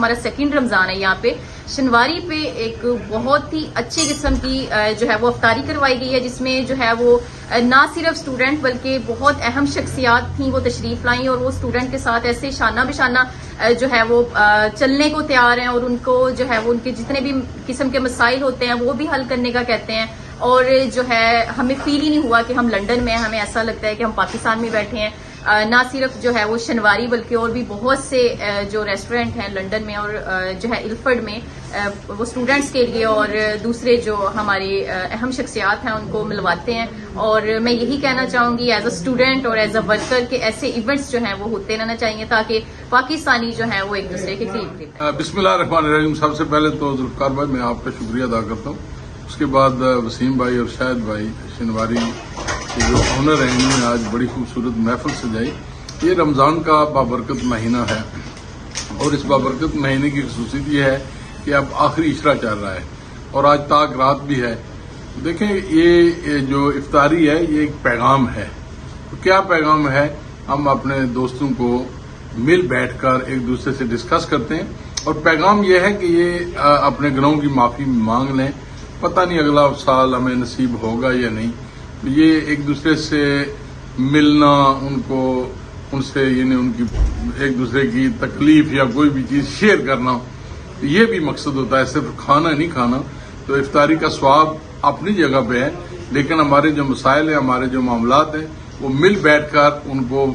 ہمارا سیکنڈ رمضان ہے. یہاں پہ شنواری پہ ایک بہت ہی اچھی قسم کی جو ہے وہ افطاری کروائی گئی ہے، جس میں جو ہے وہ نہ صرف اسٹوڈنٹ بلکہ بہت اہم شخصیات تھیں وہ تشریف لائیں، اور وہ اسٹوڈنٹ کے ساتھ ایسے شانہ بشانہ جو ہے وہ چلنے کو تیار ہیں، اور ان کو جو ہے وہ ان کے جتنے بھی قسم کے مسائل ہوتے ہیں وہ بھی حل کرنے کا کہتے ہیں. اور جو ہے ہمیں فیل ہی نہیں ہوا کہ ہم لنڈن میں ہیں، ہمیں ایسا لگتا ہے کہ ہم پاکستان میں بیٹھے ہیں. نہ صرف جو ہے وہ شنواری بلکہ اور بھی بہت سے جو ریسٹورینٹ ہیں لنڈن میں اور جو ہے الفرڈ میں وہ اسٹوڈنٹس کے لیے اور دوسرے جو ہماری اہم شخصیات ہیں ان کو ملواتے ہیں. اور میں یہی کہنا چاہوں گی ایز اے اسٹوڈنٹ اور ایز اے ورکر کہ ایسے ایونٹس جو ہیں وہ ہوتے رہنا چاہیے تاکہ پاکستانی جو ہیں وہ ایک دوسرے کے قریب. بسم اللہ الرحمن الرحیم. سب سے پہلے تو ذوالفقار بھائی میں آپ کا شکریہ ادا کرتا ہوں. اس کے بعد وسیم بھائی اور شاہد بھائی شنواری جو آنر ہیں انہوں نے آج بڑی خوبصورت محفل سجائی. یہ رمضان کا بابرکت مہینہ ہے اور اس بابرکت مہینے کی خصوصیت یہ ہے کہ اب آخری عشرہ چل رہا ہے اور آج تاک رات بھی ہے. دیکھیں یہ جو افطاری ہے یہ ایک پیغام ہے. تو کیا پیغام ہے؟ ہم اپنے دوستوں کو مل بیٹھ کر ایک دوسرے سے ڈسکس کرتے ہیں اور پیغام یہ ہے کہ یہ اپنے گناہوں کی معافی مانگ لیں. پتہ نہیں اگلا سال ہمیں نصیب ہوگا یا نہیں. یہ ایک دوسرے سے ملنا، ان سے یعنی ان کی ایک دوسرے کی تکلیف یا کوئی بھی چیز شیئر کرنا، یہ بھی مقصد ہوتا ہے، صرف کھانا نہیں کھانا. تو افطاری کا ثواب اپنی جگہ پہ ہے، لیکن ہمارے جو مسائل ہیں، ہمارے جو معاملات ہیں، وہ مل بیٹھ کر ان کو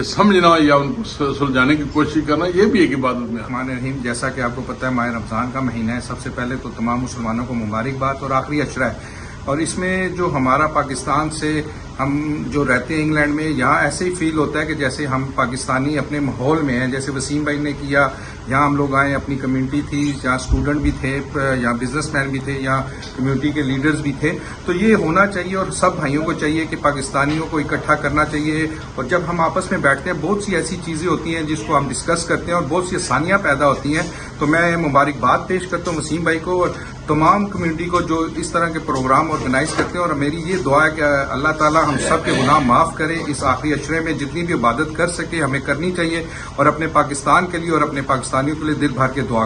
سمجھنا یا ان کو سلجھانے کی کوشش کرنا، یہ بھی ایک عبادت میں ہے. رحمٰن الرحیم. جیسا کہ آپ کو پتہ ہے ماہ رمضان کا مہینہ ہے. سب سے پہلے تو تمام مسلمانوں کو مبارکباد اور آخری عشرہ ہے. اور اس میں جو ہمارا پاکستان سے ہم جو رہتے ہیں انگلینڈ میں، یہاں ایسے ہی فیل ہوتا ہے کہ جیسے ہم پاکستانی اپنے ماحول میں ہیں. جیسے وسیم بھائی نے کیا، یہاں ہم لوگ آئے، اپنی کمیونٹی تھی، یہاں اسٹوڈنٹ بھی تھے، یہاں بزنس مین بھی تھے، یہاں کمیونٹی کے لیڈرز بھی تھے. تو یہ ہونا چاہیے اور سب بھائیوں کو چاہیے کہ پاکستانیوں کو اکٹھا کرنا چاہیے. اور جب ہم آپس میں بیٹھتے ہیں بہت سی ایسی چیزیں ہوتی ہیں جس کو ہم ڈسکس کرتے ہیں اور بہت سی آسانیاں پیدا ہوتی ہیں. تو میں مبارکباد پیش کرتا ہوں وسیم بھائی کو اور تمام کمیونٹی کو جو اس طرح کے پروگرام آرگنائز کرتے ہیں. اور میری یہ دعا ہے کہ اللہ تعالی ہم سب کے گناہ معاف کرے. اس آخری عشرے میں جتنی بھی عبادت کر سکے ہمیں کرنی چاہیے اور اپنے پاکستان کے لیے اور اپنے پاکستانیوں کے لیے دل بھر کے دعا